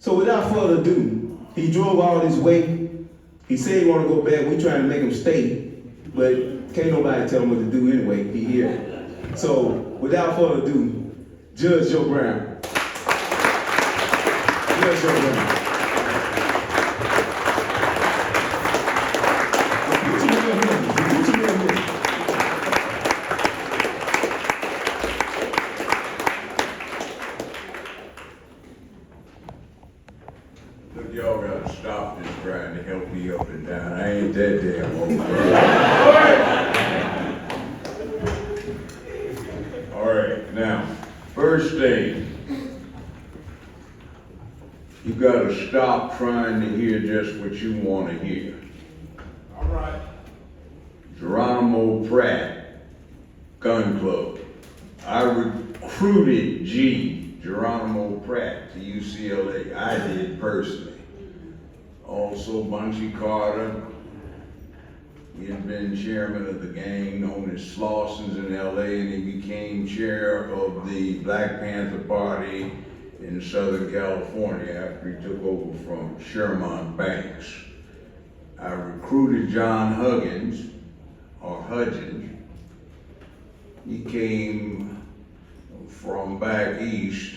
So without further ado, he drove all this way. He said he want to go back. We trying to make him stay, but can't nobody tell him what to do anyway. He here. So without further ado, Judge Joe Brown. Judge Joe Brown. Look, y'all gotta stop this trying to help me up and down. I ain't that damn old. All right, now, first thing, you gotta stop trying to hear just what you want to hear. All right. Geronimo Pratt Gun Club. I recruited Geronimo Pratt to UCLA. I did personally. Also Bunchy Carter. He had been chairman of the gang known as Slausson's in LA, and he became chair of the Black Panther Party in Southern California after he took over from Sherman Banks. I recruited John Hudgens. He came from back east.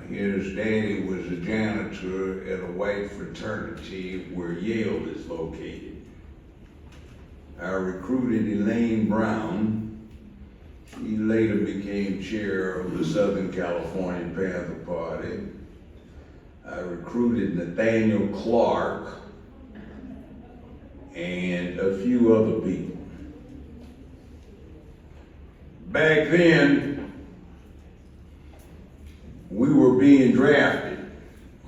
His daddy was a janitor at a white fraternity where Yale is located. I recruited Elaine Brown. He later became chair of the Southern California Panther Party. I recruited Nathaniel Clark and a few other people. Back then, we were being drafted.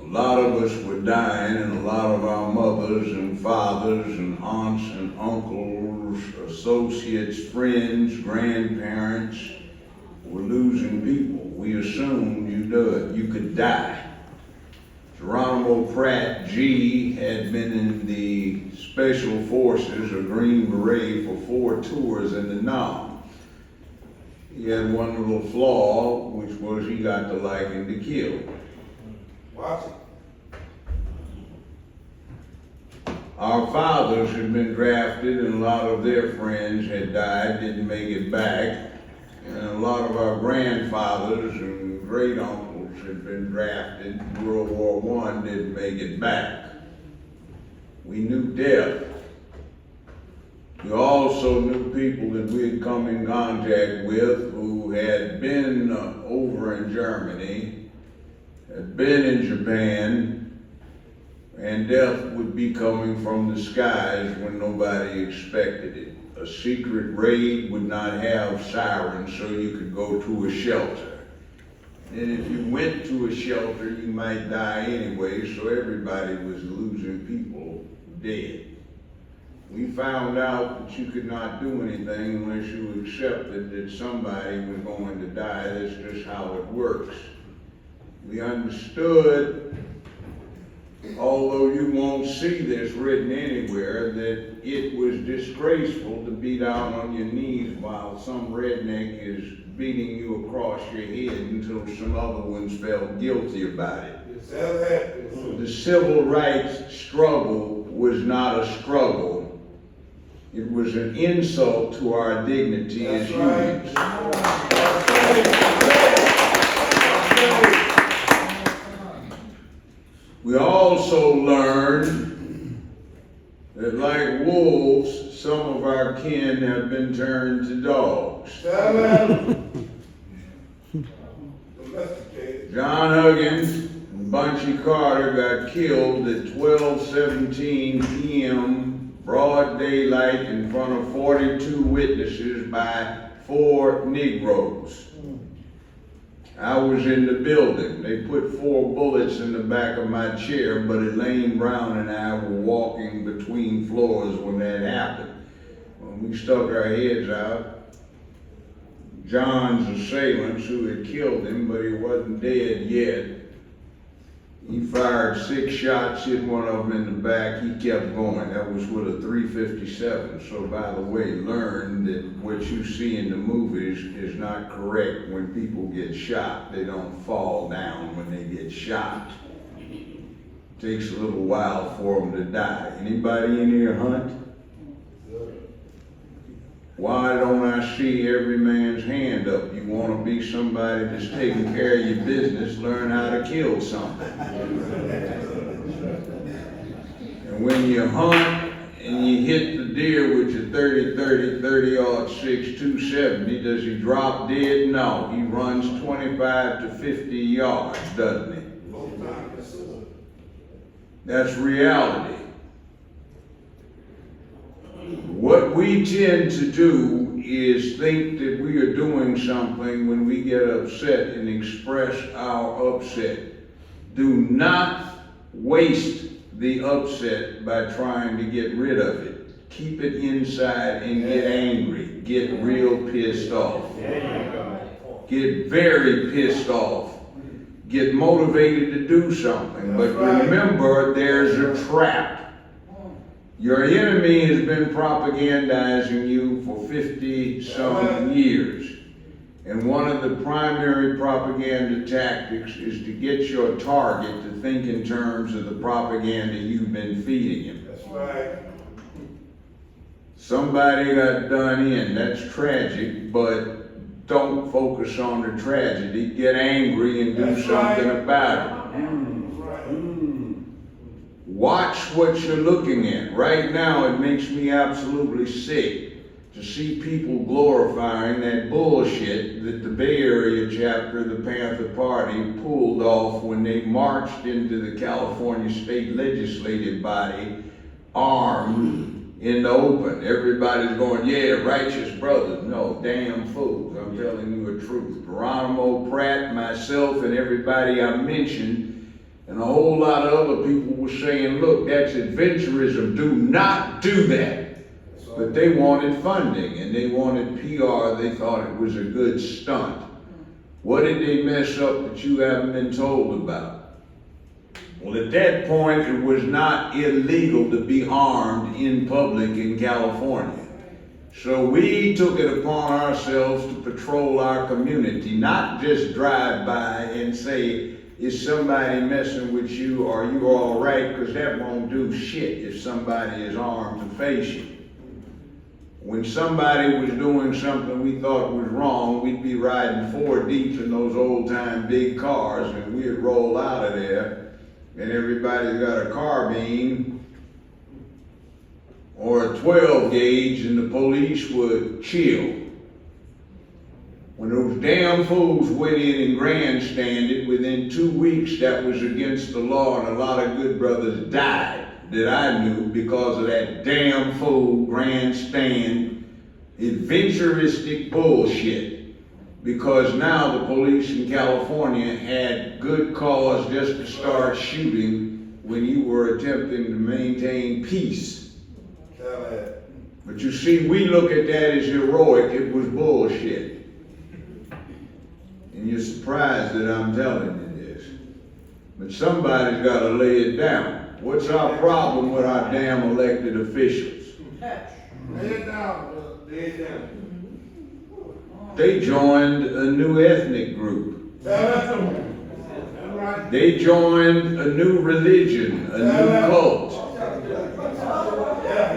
A lot of us were dying, and a lot of our mothers and fathers and aunts and uncles, associates, friends, grandparents were losing people. We assumed you could die. Geronimo Pratt, G, had been in the Special Forces, or Green Beret, for 4 tours in the Nam. He had one little flaw, which was he got the liking to kill. Watch it. Our fathers had been drafted, and a lot of their friends had died, didn't make it back. And a lot of our grandfathers and great uncles had been drafted. World War I didn't make it back. We knew death. We also knew people that we had come in contact with who had been over in Germany, had been in Japan, and death would be coming from the skies when nobody expected it. A secret raid would not have sirens, so you could go to a shelter. And if you went to a shelter, you might die anyway, so everybody was losing people dead. We found out that you could not do anything unless you accepted that somebody was going to die. That's just how it works. We understood, although you won't see this written anywhere, that it was disgraceful to be down on your knees while some redneck is beating you across your head until some other ones felt guilty about it. The civil rights struggle was not a struggle. It was an insult to our dignity as humans. We also learned that like wolves, some of our kin have been turned to dogs. John Huggins and Bunchy Carter got killed at 12:17 p.m. broad daylight in front of 42 witnesses by 4 Negroes. I was in the building. They put 4 bullets in the back of my chair, but Elaine Brown and I were walking between floors when that happened. When we stuck our heads out, John's assailants, who had killed him, but he wasn't dead yet, he fired 6 shots, hit one of them in the back. He kept going. That was with a .357. So by the way, learn that what you see in the movies is not correct. When people get shot, they don't fall down when they get shot. Takes a little while for them to die. Anybody in here hunt? Why don't I see every man's hand up? You want to be somebody that's taking care of your business, learn how to kill something. And when you hunt and you hit the deer with your 30-06, 270, does he drop dead? No, he runs 25 to 50 yards, doesn't he? That's reality. What we tend to do is think that we are doing something when we get upset and express our upset. Do not waste the upset by trying to get rid of it. Keep it inside and get angry. Get real pissed off. Get very pissed off. Get motivated to do something. But remember, there's a trap. Your enemy has been propagandizing you for 50-some years. And one of the primary propaganda tactics is to get your target to think in terms of the propaganda you've been feeding him. That's right. Somebody got done in. That's tragic, but don't focus on the tragedy. Get angry and do something about it. Watch what you're looking at. Right now, it makes me absolutely sick to see people glorifying that bullshit that the Bay Area chapter of the Panther Party pulled off when they marched into the California State Legislative Body armed in the open. Everybody's going, yeah, righteous brothers. No, damn fools. I'm telling you the truth. Geronimo Pratt, myself, and everybody I mentioned, and a whole lot of other people were saying, look, that's adventurism. Do not do that. But they wanted funding and they wanted PR. They thought it was a good stunt. What did they mess up that you haven't been told about? Well, at that point, it was not illegal to be armed in public in California. So we took it upon ourselves to patrol our community, not just drive by and say, is somebody messing with you? Are you all right? Because that won't do shit if somebody is armed to face you. When somebody was doing something we thought was wrong, we'd be riding 4 deep in those old-time big cars, and we'd roll out of there, and everybody's got a carbine or a 12 gauge, and the police would chill. When those damn fools went in and grandstanded, within 2 weeks that was against the law, and a lot of good brothers died that I knew because of that damn fool grandstand adventuristic bullshit. Because now the police in California had good cause just to start shooting when you were attempting to maintain peace. But you see, we look at that as heroic. It was bullshit. And you're surprised that I'm telling you this. But somebody's got to lay it down. What's our problem with our damn elected officials? Lay it down, brother. Lay it down. They joined a new ethnic group. They joined a new religion, a new cult.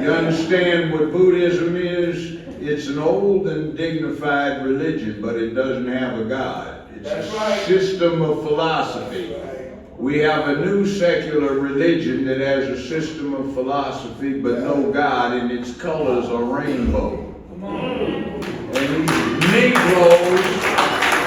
You understand what Buddhism is? It's an old and dignified religion, but it doesn't have a God. It's a system of philosophy. We have a new secular religion that has a system of philosophy, but no God, and its colors are rainbow. And these Negroes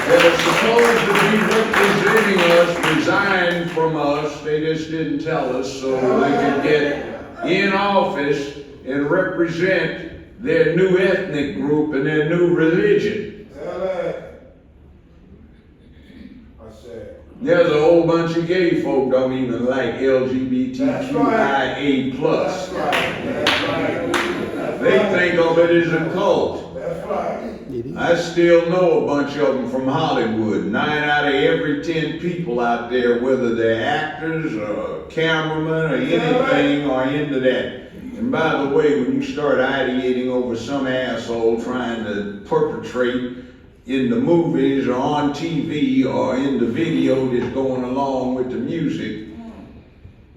that are supposed to be representing us resigned from us. They just didn't tell us so they could get in office and represent their new ethnic group and their new religion. There's a whole bunch of gay folk don't even like LGBTQIA+. They think of it as a cult. I still know a bunch of them from Hollywood. 9 out of every 10 people out there, whether they're actors or cameramen or anything, are into that. And by the way, when you start ideating over some asshole trying to perpetrate in the movies or on TV or in the video that's going along with the music,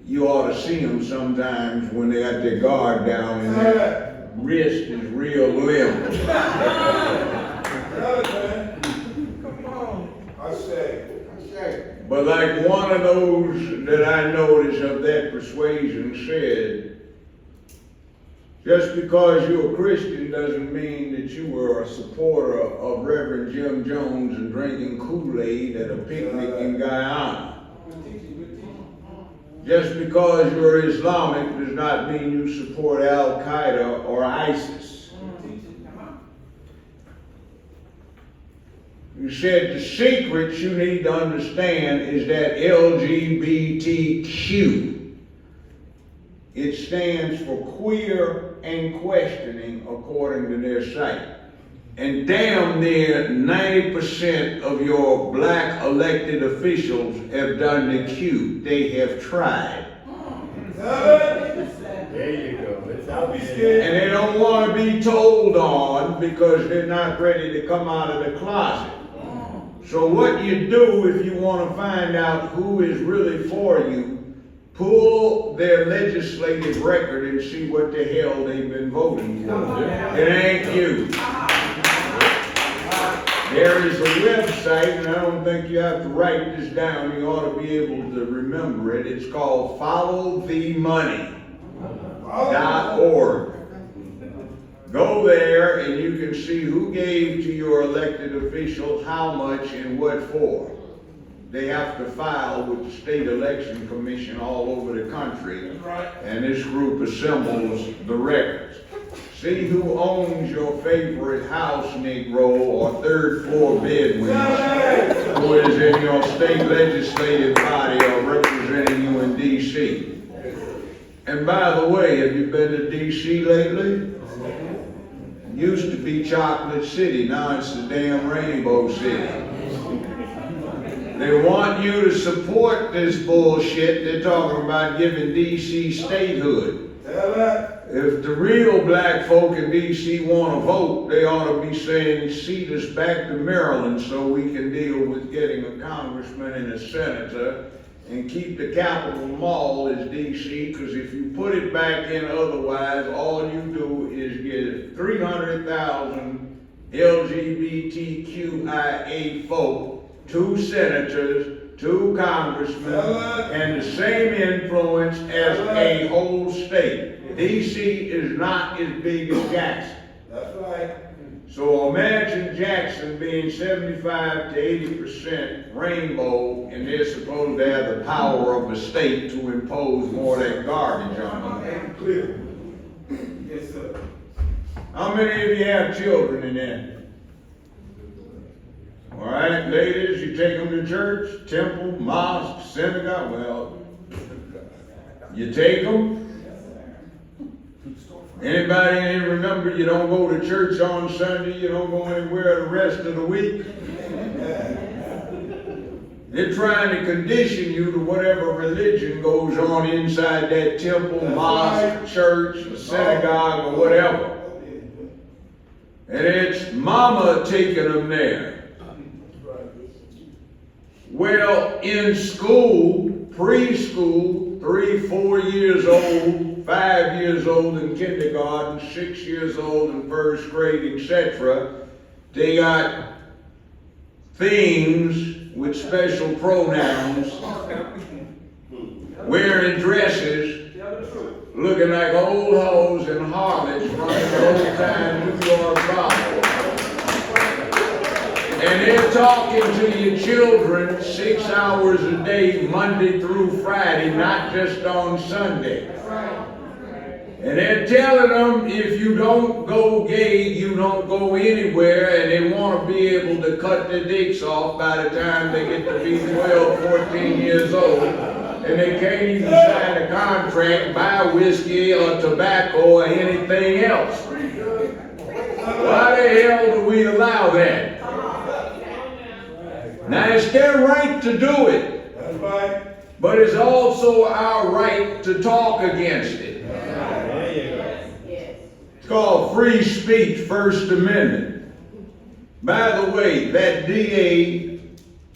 you ought to see them sometimes when they got their guard down and their wrist is real limp. Come on. I say. But like one of those that I noticed of that persuasion said, just because you're a Christian doesn't mean that you were a supporter of Reverend Jim Jones and drinking Kool-Aid at a picnic in Guyana. Just because you're Islamic does not mean you support Al-Qaeda or ISIS. You said the secret you need to understand is that LGBTQ. It stands for queer and questioning according to their site. And damn near 90% of your black elected officials have done the Q. They have tried. There you go. And they don't want to be told on because they're not ready to come out of the closet. So what you do if you want to find out who is really for you, pull their legislative record and see what the hell they've been voting for. It ain't you. There is a website, and I don't think you have to write this down. You ought to be able to remember it. It's called followthemoney.org. Go there and you can see who gave to your elected officials how much and what for. They have to file with the state election commission all over the country, and this group assembles the records. See who owns your favorite house Negro or third floor bedwinner who is in your state legislative body or representing you in D.C. And by the way, have you been to D.C. lately? Used to be Chocolate City, now it's the damn Rainbow City. They want you to support this bullshit. They're talking about giving D.C. statehood. If the real black folk in D.C. want to vote, they ought to be saying, seat us back to Maryland so we can deal with getting a congressman and a senator and keep the Capitol Mall as D.C., because if you put it back in otherwise, all you do is get 300,000 LGBTQIA folk, 2 senators, 2 congressmen, and the same influence as a whole state. D.C. is not as big as Jackson. That's right. So imagine Jackson being 75 to 80% rainbow, and they're supposed to have the power of a state to impose more of that garbage on them. Clear. Yes, sir. How many of you have children in there? All right, ladies, you take them to church, temple, mosque, synagogue. Well, you take them. Anybody remember you don't go to church on Sunday, you don't go anywhere the rest of the week? They're trying to condition you to whatever religion goes on inside that temple, mosque, church, synagogue, or whatever. And it's mama taking them there. Well, in school, preschool, 3, 4 years old, 5 years old in kindergarten, 6 years old in first grade, etc., they got things with special pronouns, wearing dresses, looking like old hoes and harlots running the old time New York Bible. And they're talking to your children 6 hours a day, Monday through Friday, not just on Sunday. And they're telling them if you don't go gay, you don't go anywhere, and they want to be able to cut their dicks off by the time they get to be 12, 14 years old. And they can't even sign a contract, buy whiskey or tobacco or anything else. Why the hell do we allow that? Now, it's their right to do it. That's right. But it's also our right to talk against it. It's called free speech, First Amendment. By the way, that DA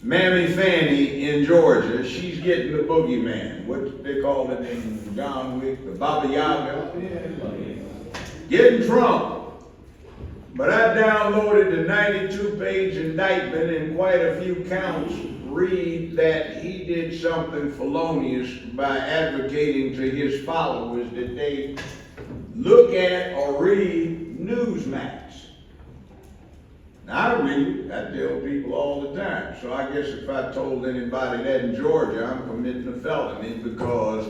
Mammy Fanny in Georgia, she's getting the boogeyman. What they call it in John Wick, the Baba Yaga. Getting Trump. But I downloaded the 92-page indictment, and quite a few counts read that he did something felonious by advocating to his followers that they look at or read Newsmax. Now I read it, I tell people all the time. So I guess if I told anybody that in Georgia, I'm committing a felony because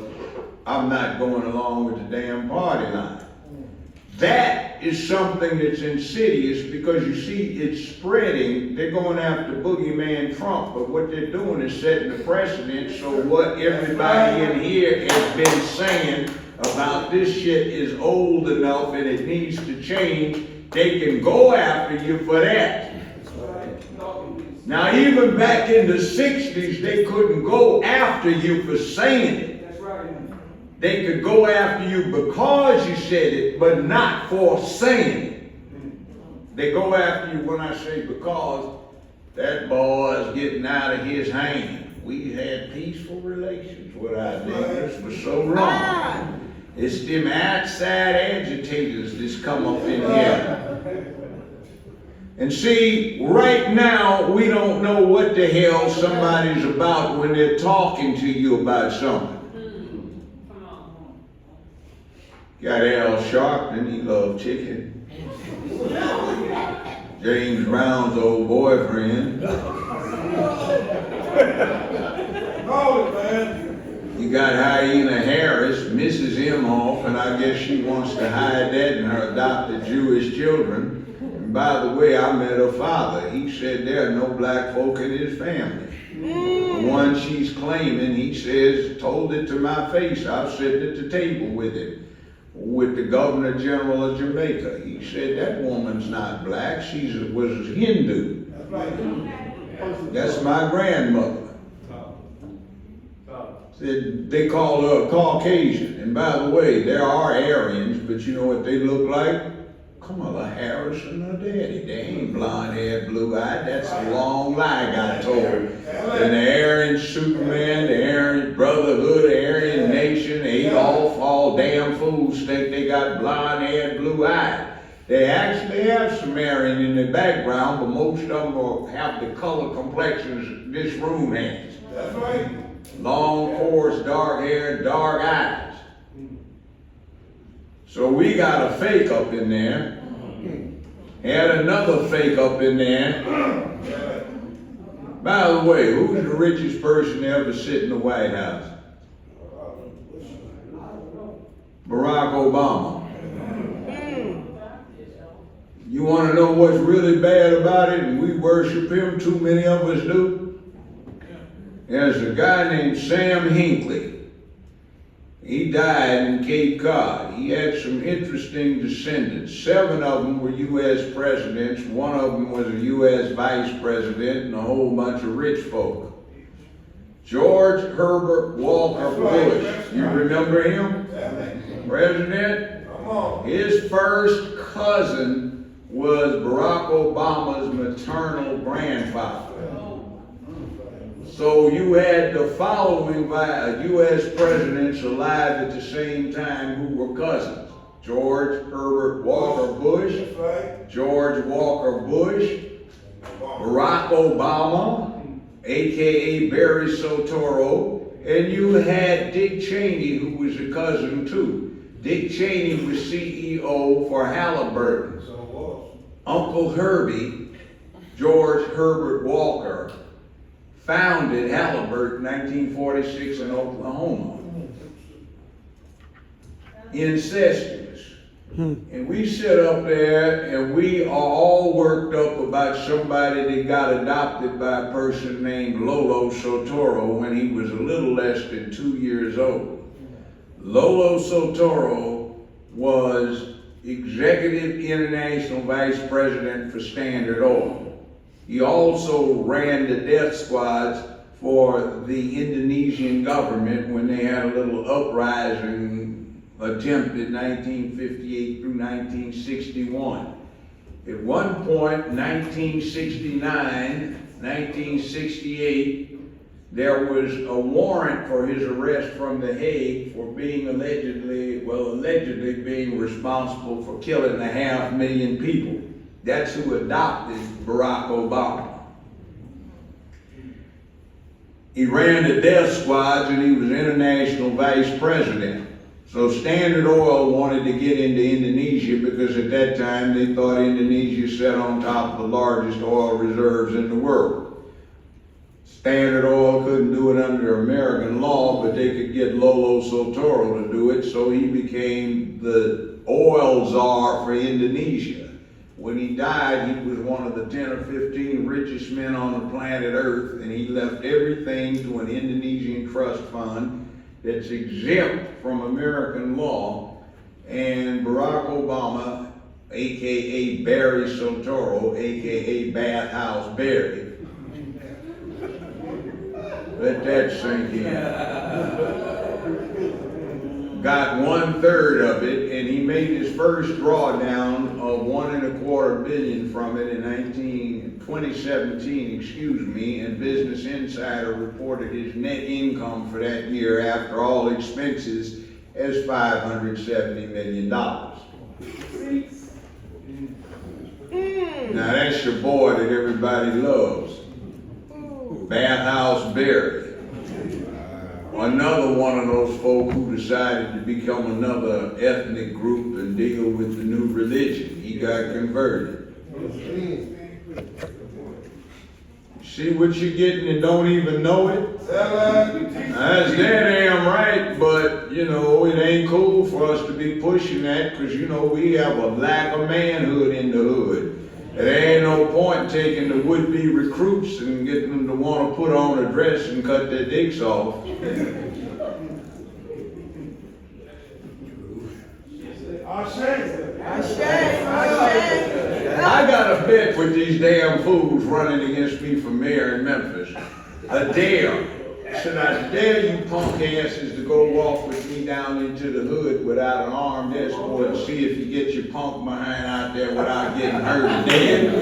I'm not going along with the damn party line. That is something that's insidious because you see it's spreading. They're going after Boogeyman Trump, but what they're doing is setting the precedent. So what everybody in here has been saying about this shit is old enough and it needs to change. They can go after you for that. Now even back in the 60s, they couldn't go after you for saying it. They could go after you because you said it, but not for saying it. They go after you when I say because that boy is getting out of his hand. We had peaceful relations with our neighbors for so long. It's them outside agitators that's come up in here. And see, right now, we don't know what the hell somebody's about when they're talking to you about something. Got Al Sharpton, he loved chicken. James Brown's old boyfriend. Call it, man. You got Hyena Harris, Mrs. Imhoff, and I guess she wants to hide that in her adopted Jewish children. And by the way, I met her father. He said there are no black folk in his family. The one she's claiming, he says, told it to my face. I was sitting at the table with him. With the Governor General of Jamaica. He said, that woman's not black, she was a Hindu. That's right. That's my grandmother. Said they call her a Caucasian. And by the way, there are Aryans, but you know what they look like? Kamala Harris and her daddy. They ain't blonde-haired, blue-eyed. That's a long lie got told. And the Aryan Superman, the Aryan Brotherhood, the Aryan Nation, they all damn fools think they got blonde-haired, blue-eyed. They actually have some Aryan in the background, but most of them will have the color complexions this room has. That's right. Long, coarse, dark hair, dark eyes. So we got a fake up in there. Had another fake up in there. By the way, who's the richest person to ever sit in the White House? Barack Obama. You want to know what's really bad about it, and we worship him, too many of us do? There's a guy named Sam Hinckley. He died in Cape Cod. He had some interesting descendants. 7 of them were U.S. presidents. 1 of them was a U.S. vice president, and a whole bunch of rich folk. George Herbert Walker Bush. You remember him? President? His first cousin was Barack Obama's maternal grandfather. So you had the following U.S. presidents alive at the same time who were cousins. George Herbert Walker Bush, George Walker Bush, Barack Obama, a.k.a. Barry Soetoro, and you had Dick Cheney, who was a cousin too. Dick Cheney was CEO for Halliburton. Uncle Herbie, George Herbert Walker, founded Halliburton in 1946 in Oklahoma. Incestuous. And we sit up there and we are all worked up about somebody that got adopted by a person named Lolo Soetoro when he was a little less than 2 years old. Lolo Soetoro was Executive International Vice President for Standard Oil. He also ran the death squads for the Indonesian government when they had a little uprising attempt in 1958 through 1961. At one point, 1969, 1968, there was a warrant for his arrest from The Hague for being allegedly being responsible for killing 500,000 people. That's who adopted Barack Obama. He ran the death squads and he was international vice president. So Standard Oil wanted to get into Indonesia because at that time they thought Indonesia sat on top of the largest oil reserves in the world. Standard Oil couldn't do it under American law, but they could get Lolo Sotoro to do it, so he became the oil czar for Indonesia. When he died, he was one of the 10 or 15 richest men on the planet Earth, and he left everything to an Indonesian trust fund that's exempt from American law. And Barack Obama, AKA Barry Sotoro, AKA Bathhouse Barry, let that sink in, got 1/3 of it, and he made his first drawdown of $1.25 billion from it in 2017, and Business Insider reported his net income for that year after all expenses as $570 million. Now that's your boy that everybody loves, Bathhouse Barry. Another one of those folk who decided to become another ethnic group and deal with the new religion. He got converted. See what you're getting and don't even know it? That's damn right, but you know, it ain't cool for us to be pushing that because you know, we have a lack of manhood in the hood. There ain't no point taking the would-be recruits and getting them to want to put on a dress and cut their dicks off. I got a bet with these damn fools running against me for mayor in Memphis. A dare. Should I dare you punk asses to go walk with me down into the hood without an armed escort and see if you get your punk behind out there without getting hurt and dead?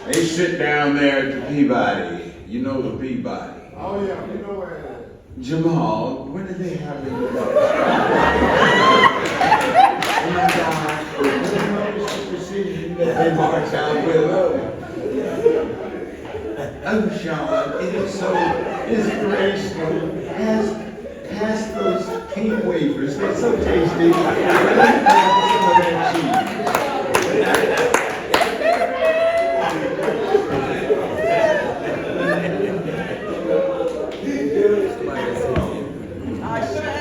They sit down there at the Peabody. You know the Peabody. Oh yeah, you know where it is. Jamal, when did they have me? Oh my God. They march out with love. Oh, Sean, it is so inspirational. Pass those pink wafers. They're so tasty. Some of that cheese.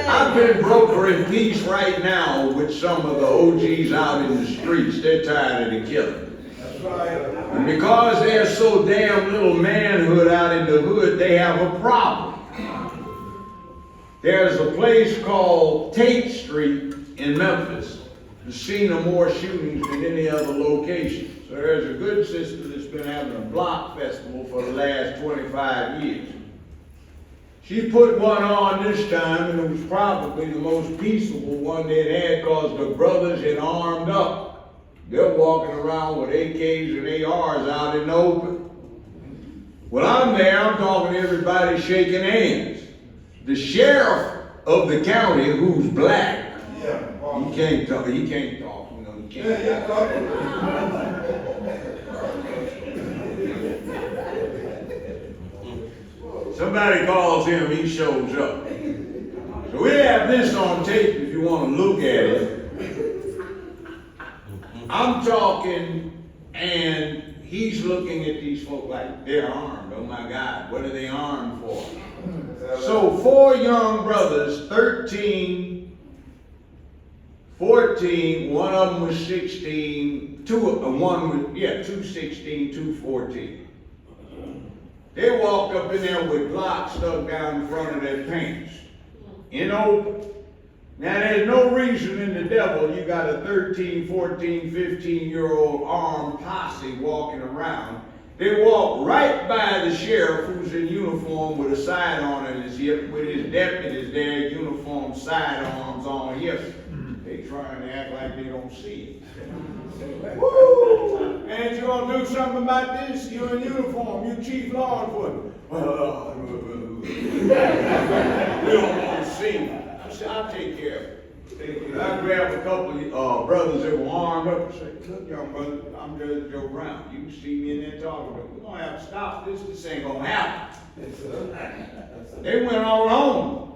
I've been brokering peace right now with some of the OGs out in the streets. They're tired of the killing. And because there's so damn little manhood out in the hood, they have a problem. There's a place called Tate Street in Memphis. The scene of more shootings than any other location. So there's a good sister that's been having a block festival for the last 25 years. She put one on this time, and it was probably the most peaceable one they'd had because the brothers had armed up. They're walking around with AKs and ARs out in the open. Well, I'm there, I'm talking to everybody shaking hands. The sheriff of the county, who's black, he can't talk, you know, he can't talk. Somebody calls him, he shows up. So we have this on tape if you want to look at it. I'm talking, and he's looking at these folk like they're armed. Oh my God, what are they armed for? So 4 young brothers, 13, 14, one of them was 16, two 16, 2 14. They walked up in there with blocks stuck down in front of their pants, in open. Now there's no reason in the devil you got a 13, 14, 15-year-old armed posse walking around. They walk right by the sheriff who's in uniform with a sidearm in his hip, with his deputies there, uniform sidearms on hip. They trying to act like they don't see it. Woo! And you gonna do something about this? You're in uniform, you chief law enforcement. We don't want to see me. I said, I'll take care of it. I grabbed a couple of brothers that were armed up and said, look, young brother, I'm Judge Joe Brown. You can see me in there talking, but we're gonna have to stop this. This ain't gonna happen. They went all home.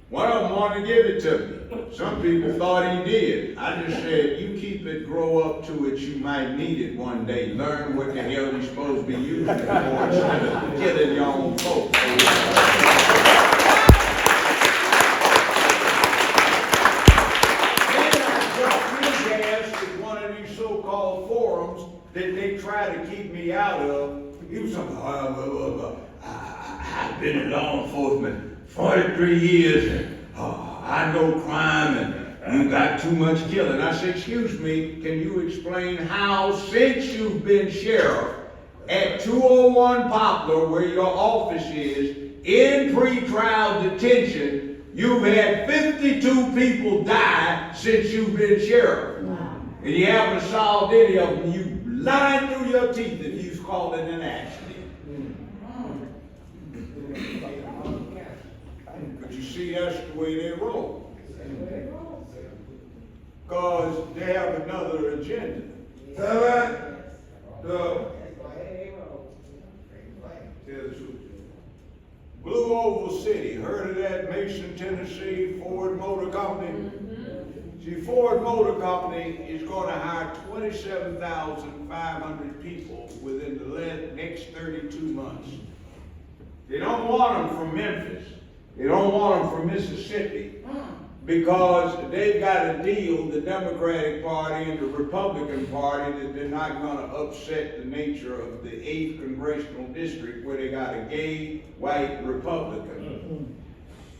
One of them wanted to give it to me. Some people thought he did. I just said, you keep it, grow up to it, you might need it one day. Learn what the hell you're supposed to be using it for instead of killing your own folks. So-called forums that they try to keep me out of. He was something, I've been in law enforcement 43 years and I know crime and you got too much killing. I said, excuse me, can you explain how since you've been sheriff at 201 Poplar, where your office is, in pretrial detention, you've had 52 people die since you've been sheriff. And you haven't solved any of them. You lying through your teeth if you call it an accident. But you see, that's the way they roll. Because they have another agenda. Tell that? Blue Oval City, heard of that? Mason, Tennessee, Ford Motor Company. See, Ford Motor Company is going to hire 27,500 people within the next 32 months. They don't want them from Memphis. They don't want them from Mississippi because they've got a deal, the Democratic Party and the Republican Party, that they're not going to upset the nature of the 8th Congressional District where they got a gay white Republican.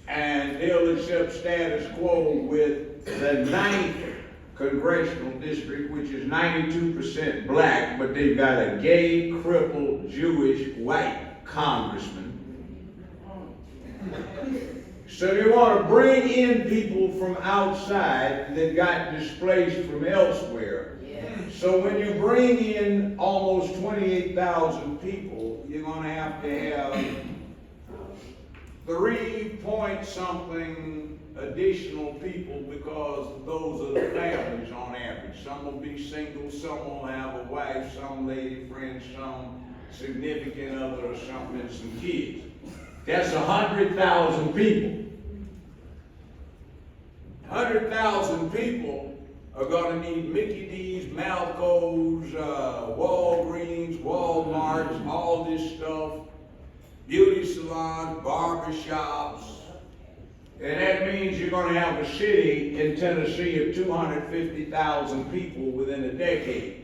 And they'll accept status quo with the 9th Congressional District, which is 92% black, but they've got a gay, crippled, Jewish, white congressman. So they want to bring in people from outside that got displaced from elsewhere. So when you bring in almost 28,000 people, you're going to have 3-point-something additional people because those are the families on average. Some will be single, some will have a wife, some lady friend, some significant other or something, and some kids. That's 100,000 people. 100,000 people are going to need Mickey D's, Malco's, Walgreens, Walmarts, all this stuff, beauty salons, barbershops. And that means you're going to have a city in Tennessee of 250,000 people within a decade.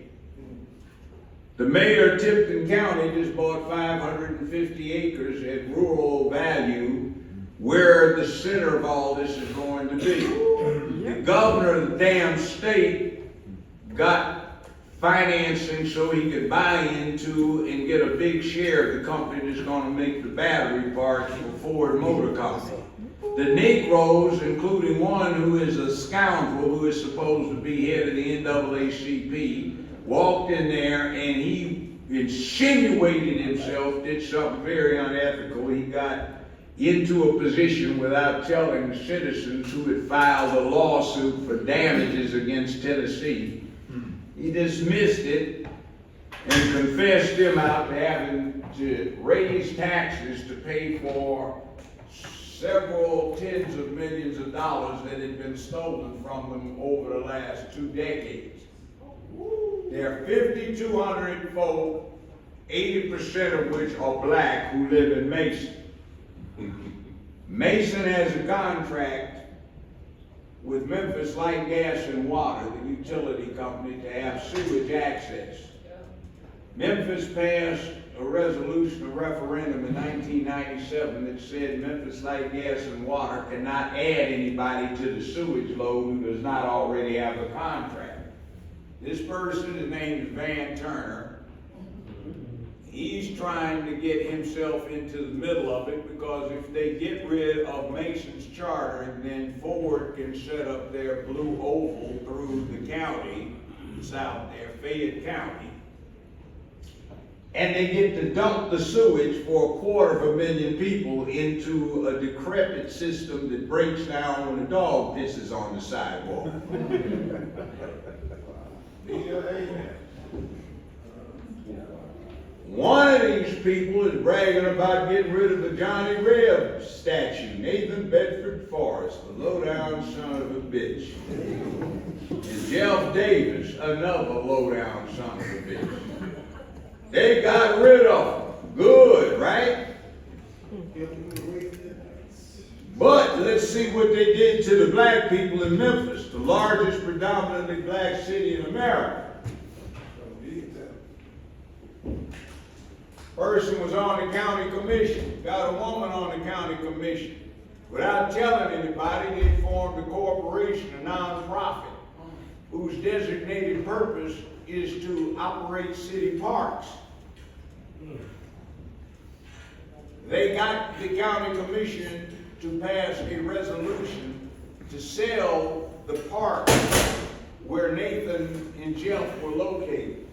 The mayor of Tipton County just bought 550 acres at rural value where the center of all this is going to be. The governor of the damn state got financing so he could buy into and get a big share of the company that's going to make the battery parts for Ford Motor Company. The Negroes, including one who is a scoundrel who is supposed to be head of the NAACP, walked in there and he insinuated himself, did something very unethical. He got into a position without telling the citizens who had filed a lawsuit for damages against Tennessee. He dismissed it and confessed them out to having to raise taxes to pay for several tens of millions of dollars that had been stolen from them over the last 2 decades. There are 5,200 folk, 80% of which are black, who live in Mason. Mason has a contract with Memphis Light, Gas, and Water, the utility company, to have sewage access. Memphis passed a resolution, a referendum in 1997 that said Memphis Light, Gas, and Water cannot add anybody to the sewage load who does not already have a contract. This person, his name is Van Turner. He's trying to get himself into the middle of it because if they get rid of Mason's charter, then Ford can set up their blue oval through the county It's out there, Fayette County. And they get to dump the sewage for 250,000 people into a decrepit system that breaks down when a dog pisses on the sidewalk. One of these people is bragging about getting rid of the Johnny Reb statue, Nathan Bedford Forrest, the low-down son of a bitch. And Jeff Davis, another low-down son of a bitch. They got rid of them. Good, right? But let's see what they did to the black people in Memphis, the largest predominantly black city in America. Person was on the county commission, got a woman on the county commission. Without telling anybody, they formed a corporation, a non-profit, whose designated purpose is to operate city parks. They got the county commission to pass a resolution to sell the park where Nathan and Jeff were located.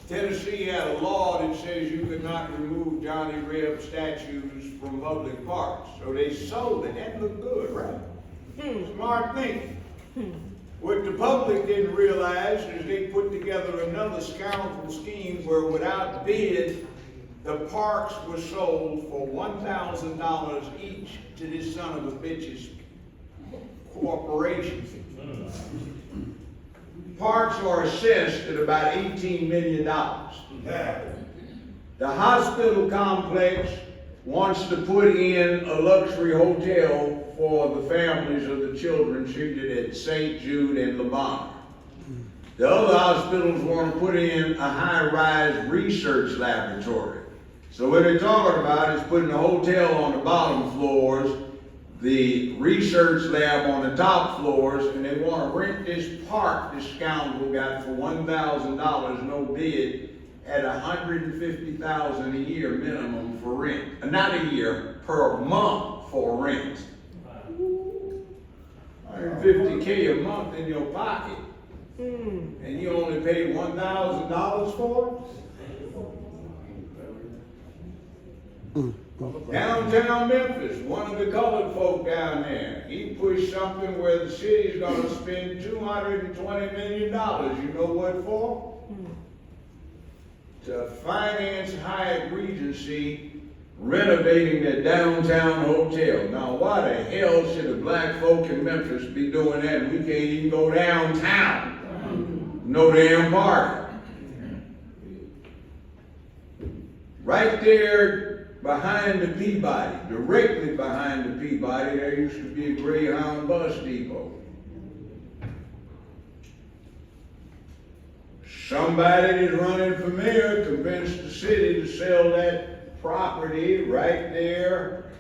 Tennessee had a law that says you could not remove Johnny Reb statues from public parks. So they sold it. That looked good, right? Smart thinking. What the public didn't realize is they put together another scoundrel scheme where without bid, the parks were sold for $1,000 each to this son of a bitch's corporation. Parks are assessed at about $18 million. The hospital complex wants to put in a luxury hotel for the families of the children treated at St. Jude and Lamont. The other hospitals want to put in a high-rise research laboratory. So what they're talking about is putting a hotel on the bottom floors, the research lab on the top floors, and they want to rent this park this scoundrel got for $1,000, no bid, at $150,000 a year minimum for rent. Not a year, per month for rent. $150K a month in your pocket, and you only paid $1,000 for it? Downtown Memphis, one of the colored folk down there, he pushed something where the city's gonna spend $220 million. You know what for? To finance Hyatt Regency renovating their downtown hotel. Now, why the hell should the black folk in Memphis be doing that? We can't even go downtown. No damn park. Right there behind the Peabody, directly behind the Peabody, there used to be a Greyhound bus depot. Somebody that's running for mayor convinced the city to sell that property right there,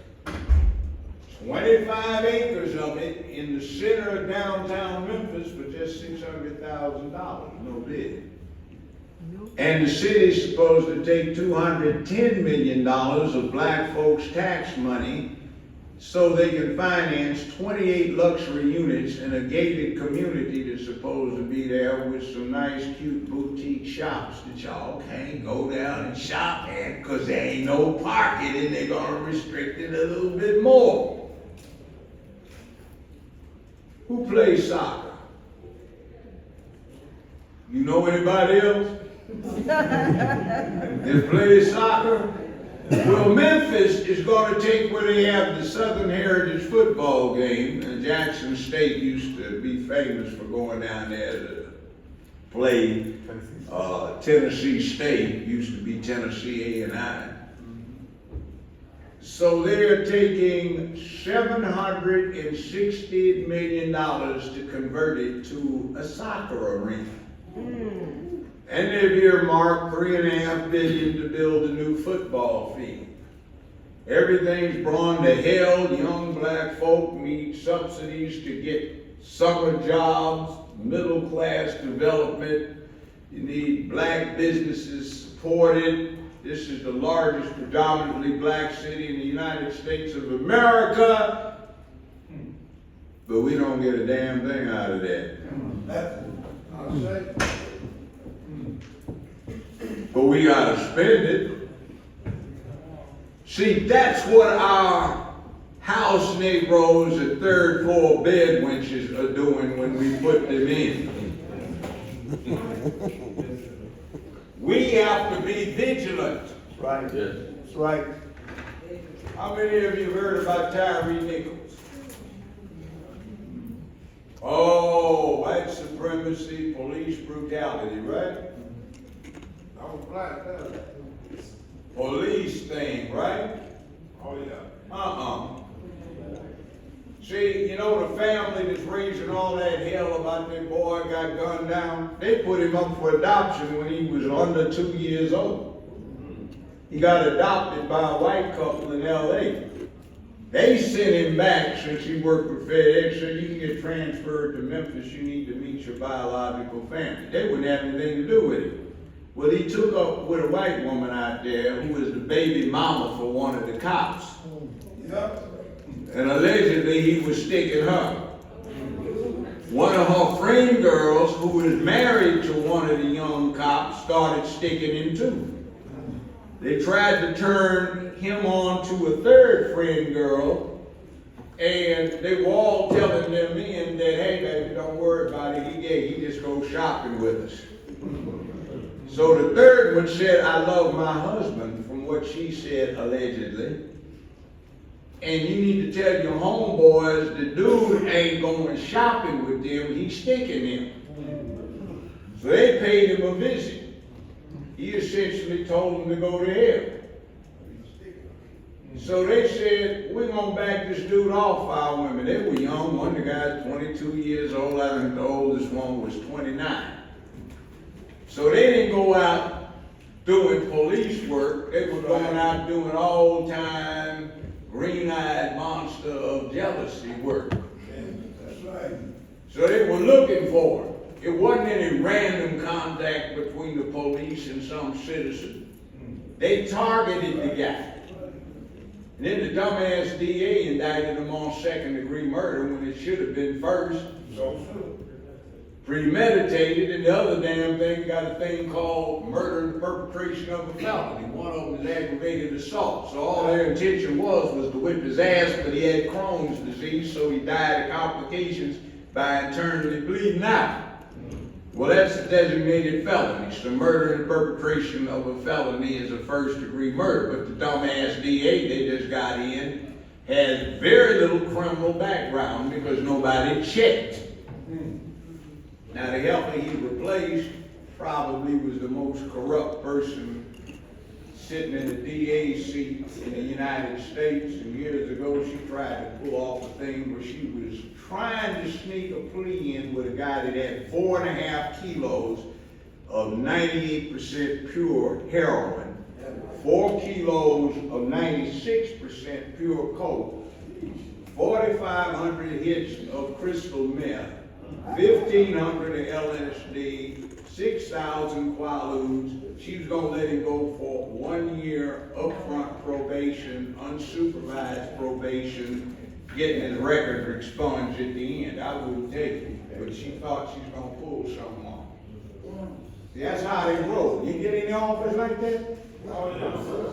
25 acres of it in the center of downtown Memphis for just $600,000, no bid. And the city's supposed to take $210 million of black folks' tax money so they can finance 28 luxury units in a gated community that's supposed to be there with some nice, cute boutique shops that y'all can't go down and shop at because there ain't no parking and they're gonna restrict it a little bit more. Who plays soccer? You know anybody else? That plays soccer? Well, Memphis is going to take where they have the Southern Heritage football game, and Jackson State used to be famous for going down there to play. Tennessee State used to be Tennessee A&I. So they're taking $760 million to convert it to a soccer arena. And they've earmarked $3.5 billion to build a new football field. Everything's gone to hell. Young black folk need subsidies to get summer jobs, middle class development. You need black businesses supported. This is the largest predominantly black city in the United States of America. But we don't get a damn thing out of that. But we gotta spend it. See, that's what our house Negroes and third floor bed wenches are doing when we put them in. We have to be vigilant. Right. That's right. How many of you heard about Tyree Nichols? Oh, white supremacy, police brutality, right? I was black then. Police thing, right? Oh, yeah. See, you know the family that's raising all that hell about their boy got gunned down? They put him up for adoption when he was under 2 years old. He got adopted by a white couple in LA. They sent him back since he worked for FedEx, so you can get transferred to Memphis, you need to meet your biological family. They wouldn't have anything to do with it. Well, he took up with a white woman out there who was the baby mama for one of the cops. Yep. And allegedly he was sticking her. One of her friend girls who was married to one of the young cops started sticking him too. They tried to turn him on to a third friend girl, and they were all telling their men that, hey baby, don't worry about it, he gay, he just goes shopping with us. So the third one said, I love my husband, from what she said allegedly. And you need to tell your homeboys the dude ain't going shopping with them, he's sticking them. So they paid him a visit. He essentially told them to go to hell. So they said, we're going to back this dude off our women. They were young. One of the guys, 22 years old. I think the oldest one was 29. So they didn't go out doing police work. They were going out doing old-time, green-eyed monster of jealousy work. That's right. So they were looking for him. It wasn't any random contact between the police and some citizen. They targeted the guy. And then the dumbass DA indicted him on second-degree murder when it should have been first. So true. Premeditated, and the other damn thing got a thing called murder and perpetration of a felony. One of them is aggravated assault. So all their intention was to whip his ass, but he had Crohn's disease, so he died of complications by internally bleeding out. Well, that's a designated felony. So murder and perpetration of a felony is a first-degree murder. But the dumbass DA they just got in has very little criminal background because nobody checked. Now, the helper he replaced probably was the most corrupt person sitting in the DA seat in the United States. And years ago, she tried to pull off a thing where she was trying to sneak a plea in with a guy that had 4.5 kilos of 98% pure heroin, 4 kilos of 96% pure coke, 4,500 hits of crystal meth, 1,500 of LSD, 6,000 Quaaludes. She was going to let him go for 1 year upfront probation, unsupervised probation, getting his record expunged at the end. I wouldn't take it, but she thought she was going to pull something off. See, that's how they roll. You get in the office like that? Oh,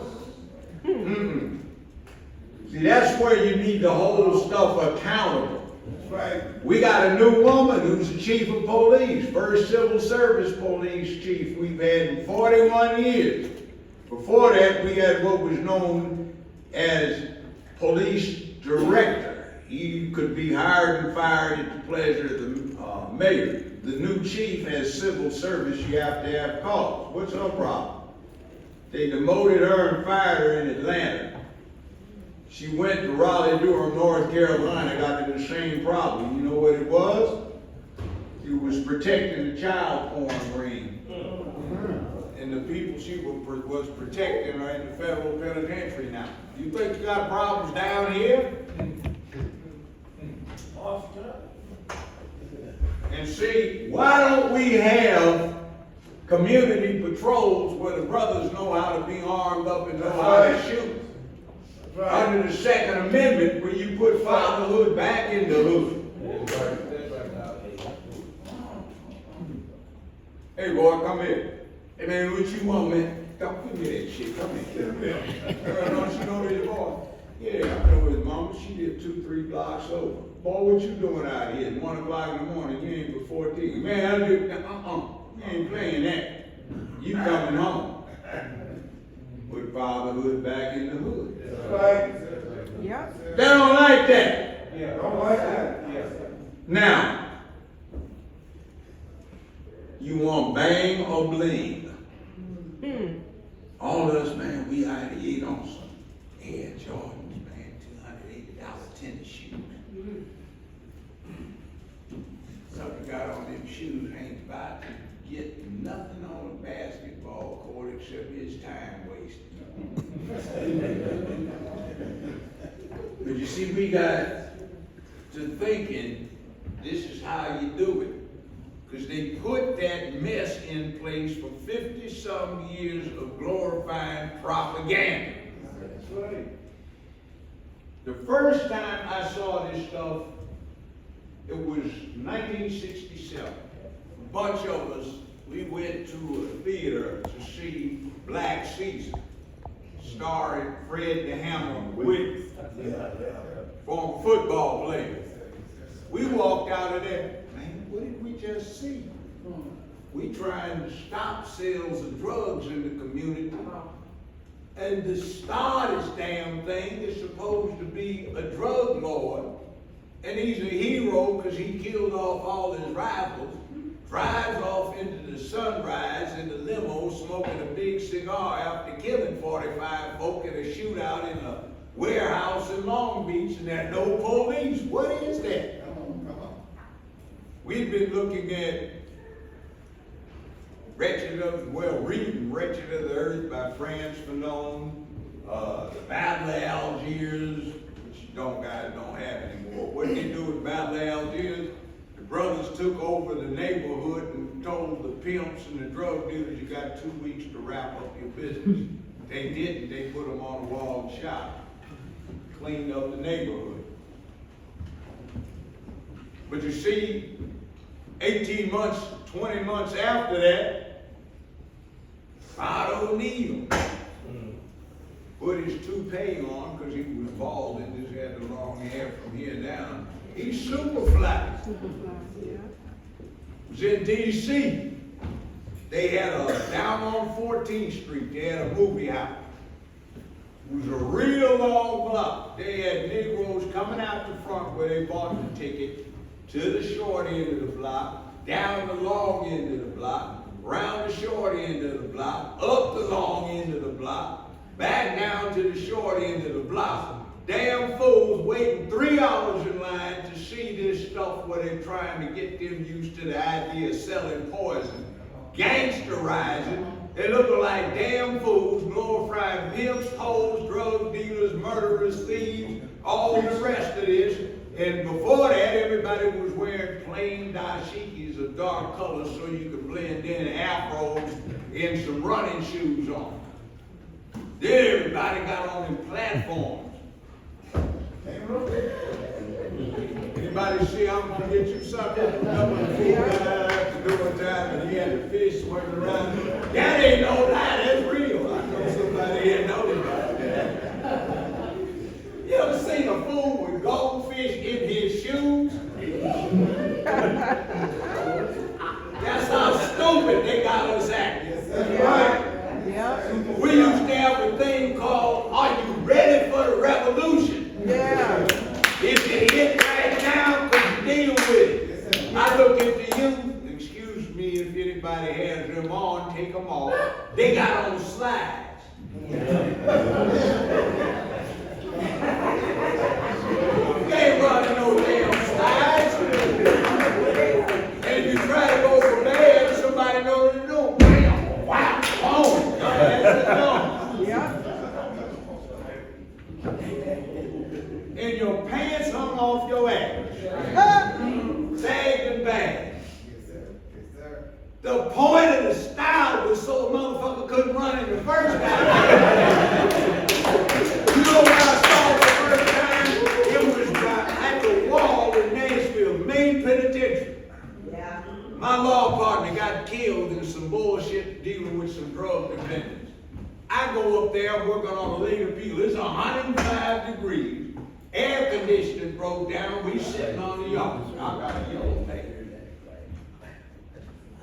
See, that's where you need to hold stuff accountable. that's right. We got a new woman who's the chief of police, first civil service police chief we've had in 41 years. Before that, we had what was known as police director. He could be hired and fired at the pleasure of the mayor. The new chief has civil service, you have to have cause. What's her problem? They demoted her and fired her in Atlanta. She went to Raleigh-Durham, North Carolina, got into the same problem. You know what it was? She was protecting the child porn ring. And the people she was protecting are in the federal penitentiary now. You think you got problems down here? And see, why don't we have community patrols where the brothers know how to be armed up and know how to shoot? Right. Under the Second Amendment, where you put fatherhood back in the hood. Hey boy, come here. Hey man, what you want, man? Come give me that shit. Come here. Girl, don't you know this boy? Yeah, I know his mama. She lived 2-3 blocks over. Boy, what you doing out here at 1 o'clock in the morning? You ain't but 14. Man, I do. You ain't playing that. You coming home. Put fatherhood back in the hood. That's right. Yep. They don't like that. Yeah, don't like that. Yes. Now, you want bang or bling? All of us, man, we had to eat on some Air Jordans, man, $280 tennis shoes. Something got on them shoes, ain't about to get nothing on a basketball court except his time wasted. But you see, we got to thinking this is how you do it. Because they put that mess in place for 50-some years of glorifying propaganda. That's right. The first time I saw this stuff, it was 1967. A bunch of us, we went to a theater to see Black Caesar, starring Fred the Hammer Whitney, former football player. We walked out of there. What did we just see? We trying to stop sales of drugs in the community. And the star of this damn thing is supposed to be a drug lord. And he's a hero because he killed off all his rivals, drives off into the sunrise in the limo smoking a big cigar after killing 45 folk in a shootout in a warehouse in Long Beach, and there's no police. What is that? We've been looking at reading Wretched of the Earth by Franz Fanon, The Battle of Algiers, which guys don't have anymore. What did they do with Battle of Algiers? The brothers took over the neighborhood and told the pimps and the drug dealers, you got 2 weeks to wrap up your business. They didn't. They put them on the wall and shot. Cleaned up the neighborhood. But you see, 18 months, 20 months after that, Rod O'Neal put his toupee on because he was bald and just had the long hair from here down. He's super fly. Yeah. Was in D.C. They had down on 14th Street, they had a movie house. It was a real long block. They had Negroes coming out the front where they bought the ticket, to the short end of the block, down the long end of the block, round the short end of the block, up the long end of the block, back down to the short end of the block. Damn fools waiting 3 hours in line to see this stuff where they're trying to get them used to the idea of selling poison, gangsterizing. They look like damn fools, glorifying pimps, hoes, drug dealers, murderers, thieves, all the rest of this. And before that, everybody was wearing plain dashikis of dark colors so you could blend in afros and some running shoes on. Then everybody got on them platforms. Anybody see I'm gonna get you something? Number 4 guy after doing time and he had the fish swimming around. That ain't no lie, that's real. I know somebody here knows about that. You ever seen a fool with goldfish in his shoes? That's how stupid they got us acting. Right? Yep. We used to have a thing called, are you ready for the revolution? Yeah. If you hit right now, could you deal with it? I look at the youth, excuse me if anybody has them on, take them off. They got on slides. They ain't running no damn slides. And if you try to go from there, somebody knows what to do. Bam, wow, boom. That's it done. Yep. And your pants hung off your ass. Sagged and bagged. The point of the style was so a motherfucker couldn't run it the first time. You know what I saw the first time? It was at the wall in Nashville, main penitentiary. Yeah. My law partner got killed in go up there working on the later people. It's 105 degrees. Air conditioning broke down. We sitting on the yard. I got a yellow paper.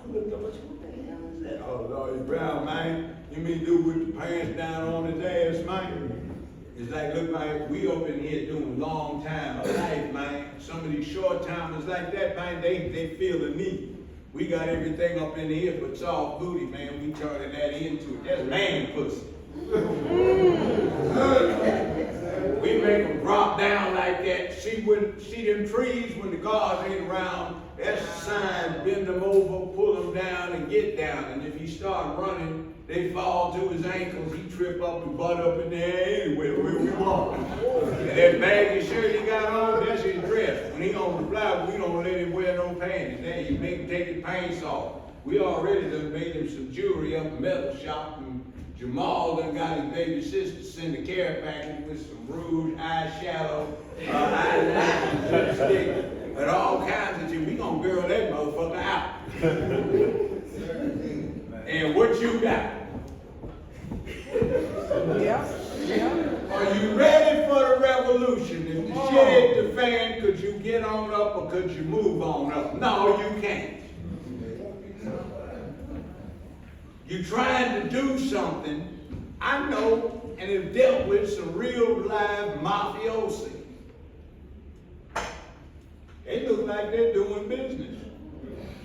I looked up and said, what the hell is that? Oh, Lord, Brown, man. You mean do with the pants down on his ass, man? It's like, look, man, we up in here doing long time of life, man. Some of these short timers like that, man, they feel the need. We got everything up in here but soft booty, man. We turning that into it. That's man pussy. We make them drop down like that. See them trees when the cars ain't around. That's a sign. Bend them over, pull them down, and get down. And if he start running, they fall to his ankles. He trip up and butt up in the air anyway where we walk. And that baggy shirt he got on, that's his dress. When he on the fly, we don't let him wear no panties. Now you make him take his pants off. We already done made him some jewelry up a metal shop. And Jamal done got his baby sister send a care package with some rouge, eyeshadow, eyeliner, lipstick, and all kinds of shit. We gonna girl that motherfucker out. And what you got? Yeah. Yeah. Are you ready for the revolution? If the shit hit the fan, could you get on up or could you move on up? No, you can't. You're trying to do something, I know, and have dealt with some real live mafiosi. They look like they're doing business.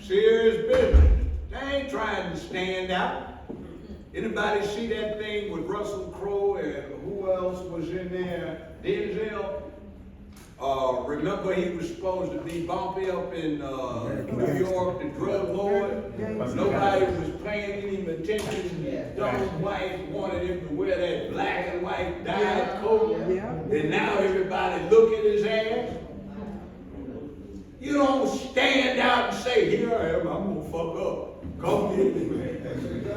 Serious business. They ain't trying to stand out. Anybody see that thing with Russell Crowe and who else was in there? Denzel? Remember he was supposed to be bumpy up in New York, the drug lord? Nobody was paying him attention. His dumb wife wanted him to wear that black and white dyed coat. Yeah. And now everybody look at his ass. You don't stand out and say, here I am, I'm gonna fuck up. Come get me.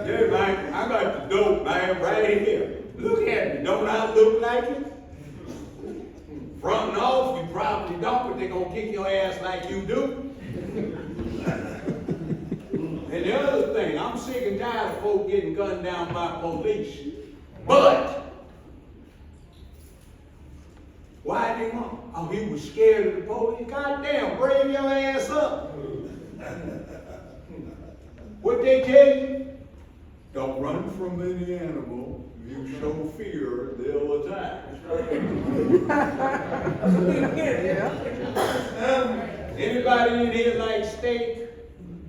Yeah, man, I got the dope, man, right here. Look at me, don't I look like it? Fronting off, you probably don't, but they're gonna kick your ass like you do. And the other thing, I'm sick and tired of folk getting gunned down by police. But why did he want? Oh, he was scared of the police. Goddamn, brave your ass up. What they tell you? Don't run from any animal. If you show fear, they'll attack. Yeah. Anybody in here like steak?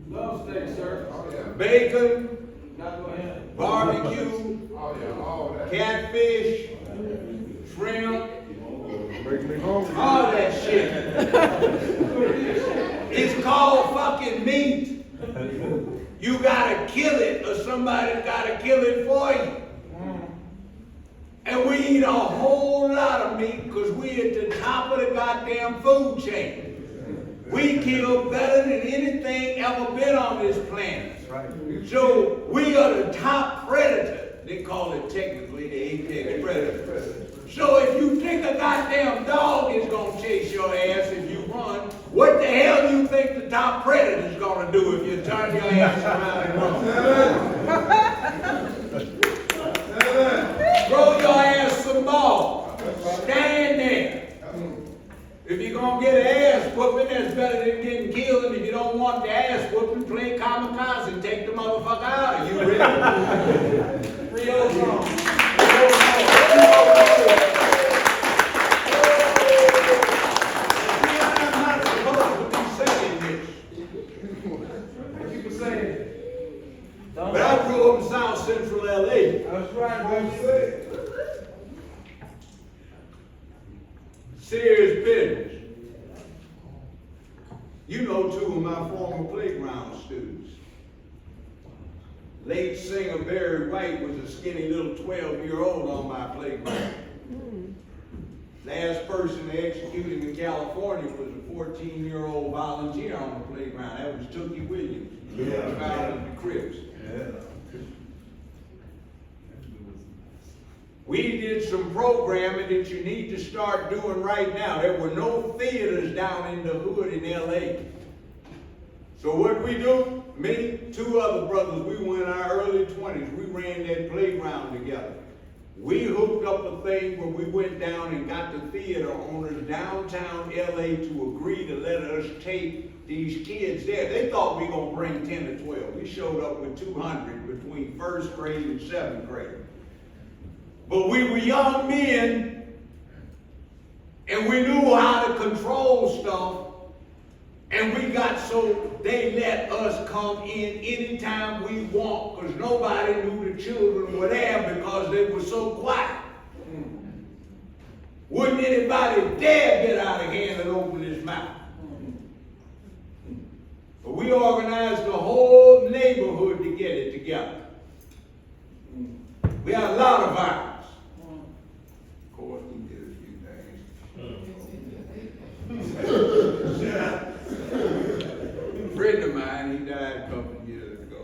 Love steak, sir. Oh, yeah. Bacon? Not go ahead. Barbecue? Oh, yeah, all that. Catfish? Shrimp? All that shit. It's called fucking meat. You gotta kill it or somebody gotta kill it for you. And we eat a whole lot of meat because we at the top of the goddamn food chain. We kill better than anything ever been on this planet. So we are the top predator. They call it technically the apex predator. So if you think a goddamn dog is gonna chase your ass if you run, what the hell do you think the top predator is gonna do if you turn your ass around and run? Throw your ass some ball. Stand there. If you're gonna get an ass whooping, that's better than getting killed. And if you don't want the ass whooping, play kamikaze and take the motherfucker out. Are you ready? 3 song. But I grew up in South Central LA. That's right, what you say. Serious business. You know 2 of my former playground students. Late singer Barry White was a skinny little 12-year-old on my playground. Last person they executed in California was a 14-year-old volunteer on the playground. That was Tookie Williams. Found in the Crips. We did some programming that you need to start doing right now. There were no theaters down in the hood in LA. So what we do, me, 2 other brothers, we were in our early 20s. We ran that playground together. We hooked up a thing where we went down and got the theater owners downtown LA to agree to let us take these kids there. They thought we were gonna bring 10 or 12. We showed up with 200 between first grade and seventh grade. But we were young men, and we knew how to control stuff, and we got so they let us come in anytime we want, because nobody knew the children were there because they were so quiet. Wouldn't anybody dare get out of hand and open his mouth? But we organized the whole neighborhood to get it together. We had a lot of violence. Of course, we did a few things. A friend of mine, he died a couple of years ago.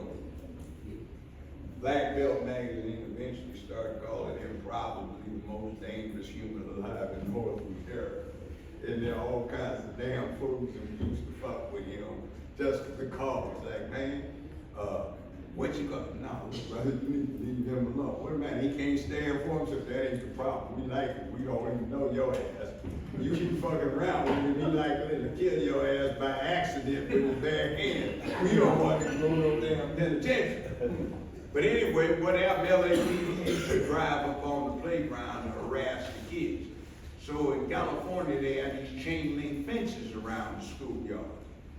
Black Belt magazine eventually started calling him probably the most dangerous human alive in North America. And there are all kinds of damn fools who used to fuck with him just because, like, man, what you got? No, brother, you need to leave him alone. What a man, he can't stand for himself. That ain't the problem. We like it. We don't even know your ass. You keep fucking around with him, he likely to kill your ass by accident with his bare hand. We don't want to go no damn penitentiary. But anyway, what happened, LAPD used to drive up on the playground and harass the kids. So in California, they had these chain link fences around the schoolyard.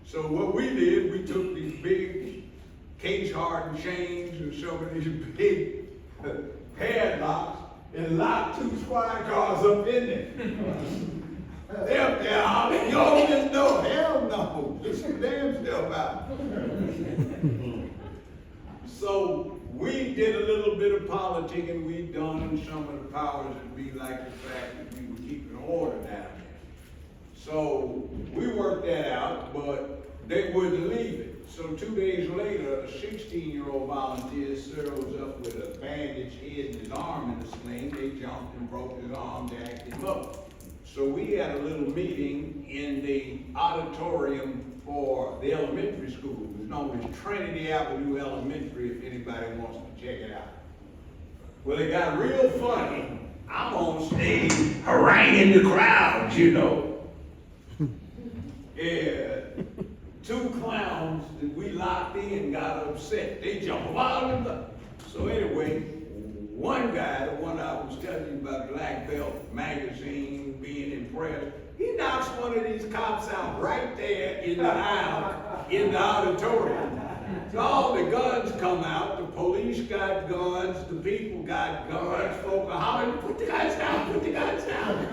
So what we did, we took these big cage hardened chains and some of these big padlocks and locked 2 squad cars up in there. They're up there hollering, you open this door. Hell no, get some damn stuff out. So we did a little bit of politicking. We done some of the powers that be, like the fact that we were keeping order down there. So we worked that out, but they wouldn't leave it. So 2 days later, a 16-year-old volunteer shows up with a bandaged head and his arm in a sling. They jumped and broke his arm, jacked him up. So we had a little meeting in the auditorium for the elementary school. It was known as Trinity Avenue Elementary, if anybody wants to check it out. Well, it got real funny. I'm on stage haranguing the crowd, you know. Yeah. 2 clowns that we locked in got upset. They jumped wild and up. So anyway, one guy, the one I was telling you about, Black Belt magazine, being impressed, he knocks one of these cops out right there in the aisle, in the auditorium. So all the guns come out, the police got guns, the people got guns, folk are hollering, put the guys down, put the guys down.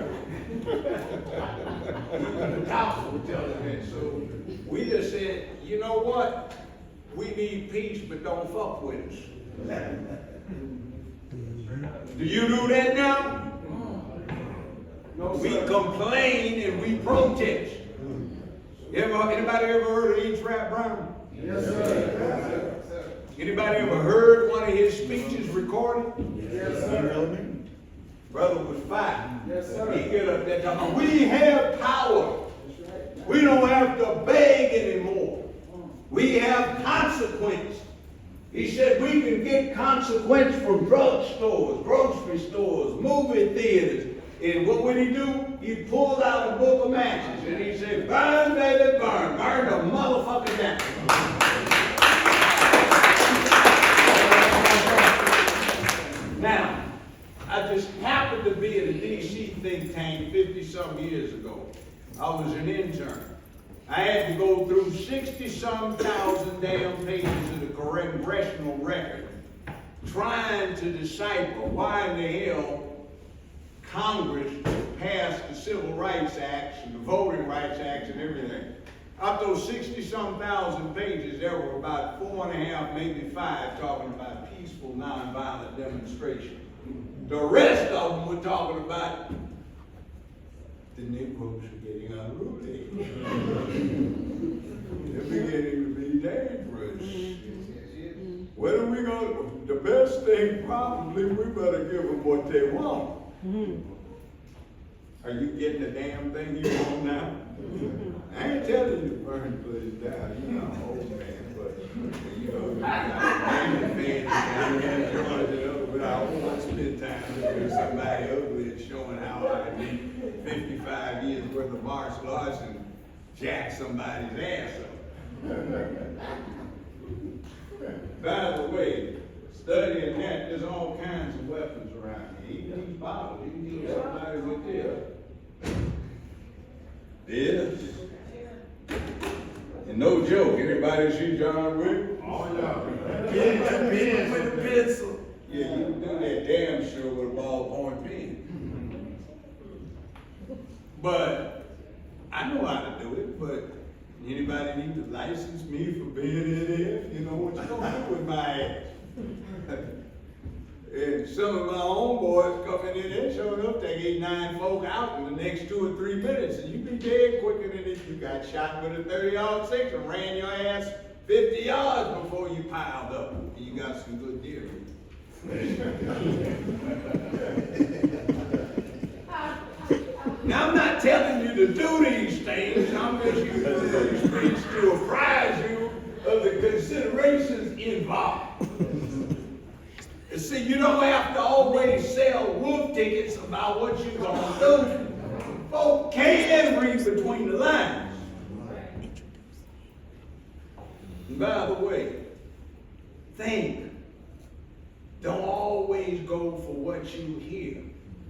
Even the cops were telling me. So we just said, you know what? We need peace, but don't fuck with us. Do you do that now? No, We sir. complain and we protest. Anybody ever heard of H. Rap Brown? Yes, sir. Anybody ever heard one of his speeches recorded? Yes, sir. Brother was fine. Yes, sir. He get up there talking about, we have power. We don't have to beg anymore. We have consequence. He said we can get consequence from drug stores, grocery stores, movie theaters. And what would he do? He pulled out a book of matches and he said, burn, baby, burn. Burn the motherfucker down. Now, I just happened to be at a D.C. think tank 50-some years ago. I was an intern. I had to go through 60-some thousand damn pages of the congressional record trying to decipher why in the hell Congress passed the Civil Rights Acts and the Voting Rights Acts and everything. Of those 60-some thousand pages, there were about 4.5, maybe 5, talking about peaceful, nonviolent demonstration. The rest of them were talking about the Negroes are getting unruly. They're beginning to be dangerous. What are we going to do? The best thing, probably, we better give them what they want. Are you getting the damn thing you want now? I ain't telling you to burn the place down. You're not an old man, but you know, but I won't spend time with jack somebody's ass up. By the way, studying that, there's all kinds of weapons around here. Even these bottles, you can kill somebody with this. And no joke, anybody see John Wick? Oh, yeah. With a pencil. Yeah, you can do that damn sure with a ballpoint pen. But I know how to do it, but anybody need to license me for being in there? You know what you gonna do with my ass? And some of my homeboys coming in there showing up, they 8, 9 folk out in the next 2 or 3 minutes, and you be dead quicker than if you got shot with a 30-06 and ran your ass 50 yards before you piled up. And you got some good deer. Now I'm not telling you to do these things, I'm just using this speech to apprise you of the considerations involved. And see, you don't have to always sell wolf tickets about what you're gonna do. Folk can read between the lines. And by the way, think. Don't always go for what you hear,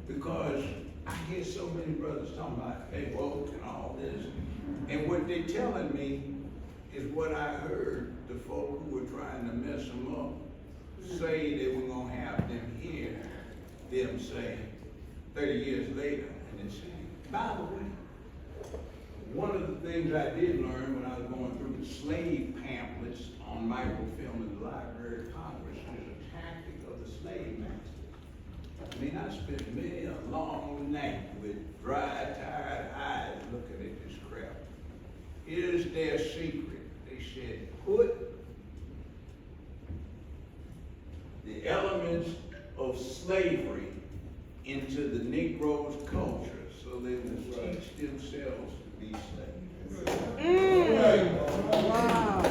because I hear so many brothers talking about they woke and all this, and what they're telling me is what I heard the folk who were trying to mess them up say that we're gonna have them hear them say 30 years later, and then say, by the way, one of the things I did learn when I was going through the slave pamphlets on microfilm in the Library of Congress is a tactic of the slave master. I mean, I spent many a long night with dry, tired eyes looking at this crap. Here's their secret. They said, put the elements of slavery into the Negro's culture so they will teach themselves to be slaves. Wow.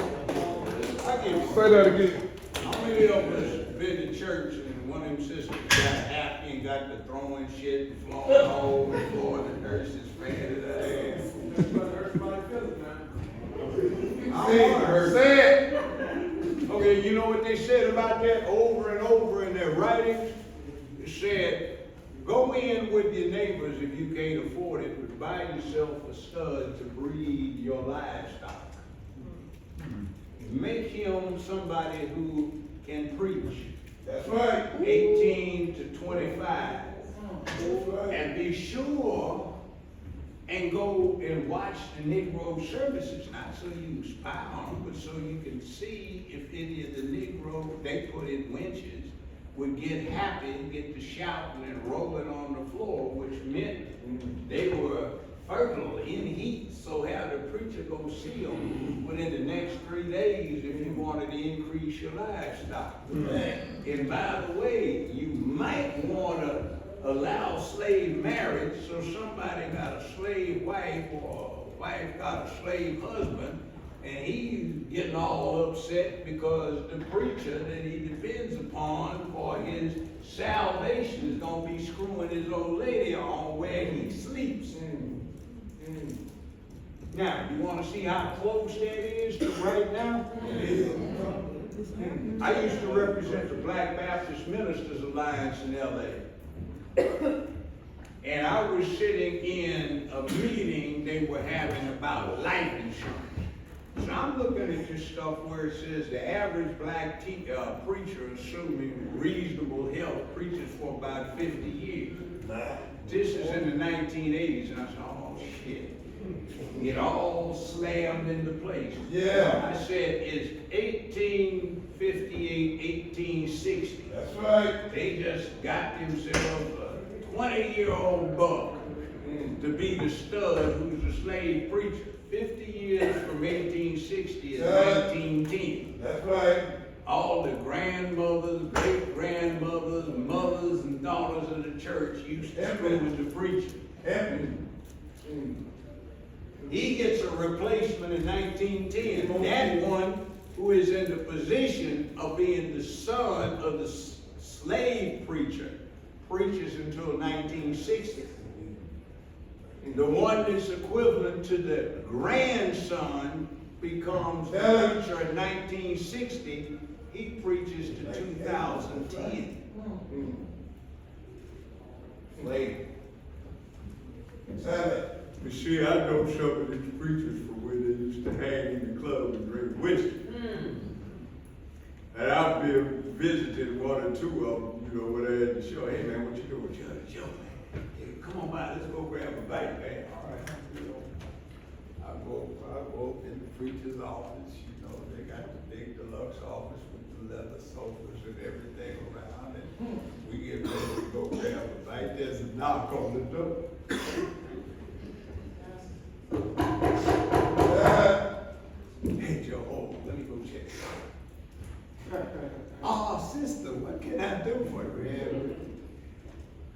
Say that again. How many of us been to church and one of them sisters got happy and got to throwing shit and flowing all over the floor and the nurses fanning her ass? That's what hurts my feelings, man. I want to hurt. Say it. Okay, you know what they said about that over and over in their writings? They said, go in with your neighbors if you can't afford it, but buy yourself a stud to breed your livestock. Make him somebody who can preach. That's right. 18 to 25. And be sure and go and watch the Negro services, not so you can spy on them, but so you can see if any of the Negro they put in winches would get happy and get to shouting and rolling on the floor, which meant they were fertile in heat. So how the preacher go see them within the next 3 days if you wanted to increase your livestock. And by the way, you might want to allow slave marriage, so somebody got a slave wife or a wife got a slave husband, and he's getting all upset because the preacher that he depends upon for his salvation is going to be screwing his old lady on where he sleeps. Now, you want to see how close that is to right now? I used to represent the Black Baptist Ministers Alliance in LA. And I was sitting in a meeting they were having about life insurance. So I'm looking at this stuff where it says the average black preacher, assuming reasonable health, preaches for about 50 years. This is in the 1980s, and I said, oh shit. It all slammed into place. Yeah. I said, it's 1858, 1860. That's right. They just got themselves a 20-year-old buck to be the stud who's a slave preacher. 50 years from 1860 to 1910. That's right. All the grandmothers, great-grandmothers, mothers, and daughters of the church used to screw with the preacher. He gets a replacement in 1910. That one who is in the position of being the son of the slave preacher preaches until 1960. the one that's equivalent to the grandson becomes the preacher in 1960. He preaches to 2010. Later. You see, I know some of these preachers from where they used to hang in the club and drink whiskey. And I've been visiting one or two of them, you know, when they had the show. Hey man, what you doing? Yo, man, hey, come on by, let's go grab a bite, man. All right, you know. I go in the preacher's office, you know, they got the big deluxe office with the leather sofas and everything around, and we get ready to go grab a bite. There's a knock on the door. Hey Joe, let me go check. Oh, sister, what can I do for you, Reverend?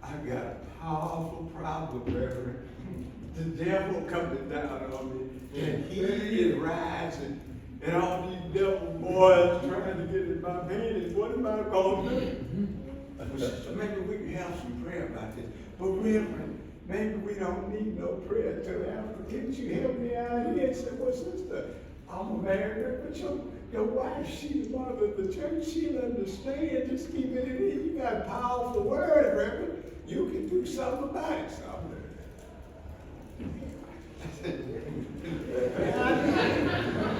I got a powerful problem, Reverend. The devil coming down on me, and he is rising, and all these devil boys trying to get in my veins. What am I gonna do? Well, sister, maybe we can have some prayer about this. But Reverend, maybe we don't need no prayer till after. Can't you help me out here? I said, well, sister, I'm a married, but your wife, she's one of the church, she'll understand. Just keep it in here. You got a powerful word, Reverend. You can do something about it. So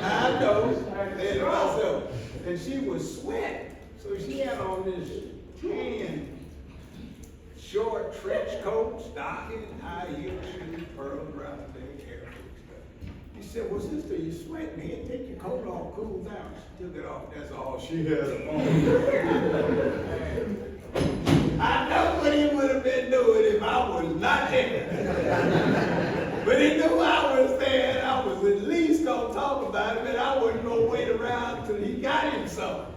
I know. And myself. And she was sweating. So she had on this tan, short trench coat, stocking, high heel shoes, pearl around the hair. He said, well, sister, you sweating here. Take your coat off, cool down. She took it off. That's all she had on. I know what he would have been doing if I was not there. But he knew I was there, and I was at least going to talk about it, and I wasn't going to wait around till he got him something.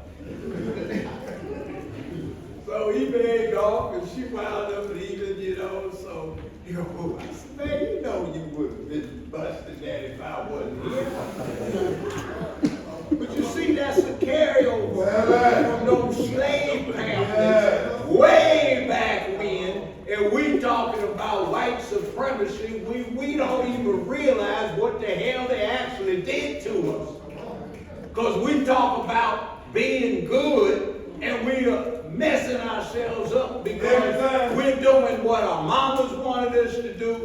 So he begged off, and she wound up leaving, you know, so, you know, I said, man, you know you would have been busting that if I wasn't here. But you see, that's a carryover from those slave pamphlets way back when, and we talking about white supremacy. We don't even realize what the hell they actually did to us. Because we talk about being good, and we are messing ourselves up because we're doing what our mamas wanted us to do,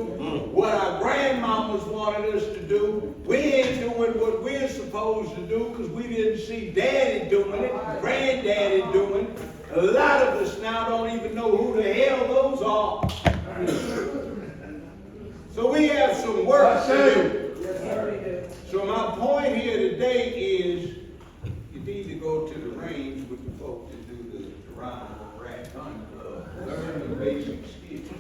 what our grandmamas wanted us to do. We ain't doing what we're supposed to do because we didn't see daddy doing it, granddaddy doing it. A lot of us now don't even know who the hell those are. So we have some work to do. So my point here today is you need to go to the range with the folks that do the rhyme or rap club. Learn the basic skills.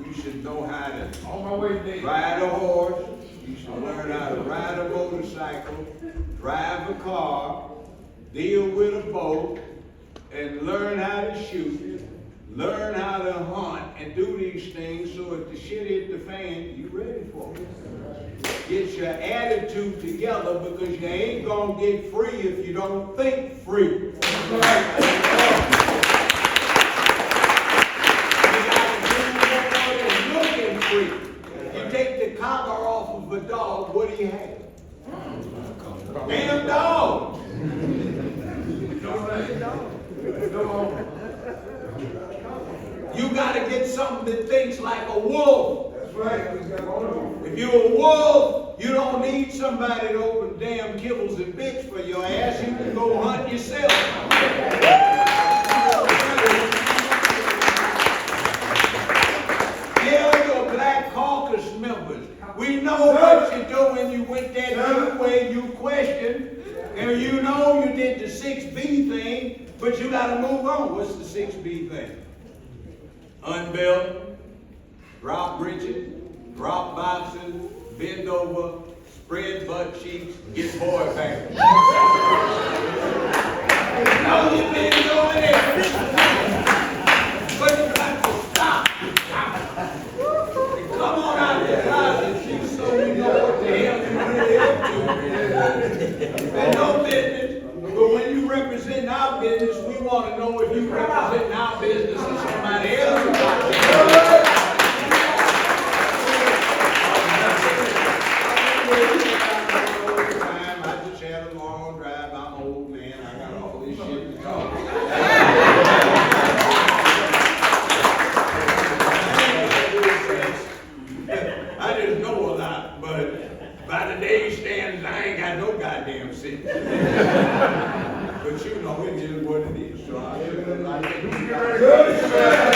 You should know how to ride a horse. You should learn how to ride a motorcycle, drive a car, deal with a boat, and learn how to shoot, learn how to hunt, and do these things so if the shit hit the fan, you ready for it. Get your attitude together because you ain't gonna get free if you don't think free. You gotta do what is looking free. You take the collar off of a dog, what do you have? Damn dog. You gotta get something that thinks like a wolf. That's right. If you're a wolf, you don't need somebody to open damn kibbles and bits for your ass. You can go hunt yourself. Tell your Black Caucus members, we know what you do when you went that new way you questioned, and you know you did the 6B thing, but you gotta move on. What's the 6B thing? Unbelt, drop breeches, drop boxes, bend over, spread butt cheeks, get boy back. No, you've been doing it. But you got to stop. And come on out of the closet, chief, so we know what the hell you really up to. And no business. But when you represent our business, we want to know if you represent our business or somebody else. but you know, it is what it is. So I Good, sir.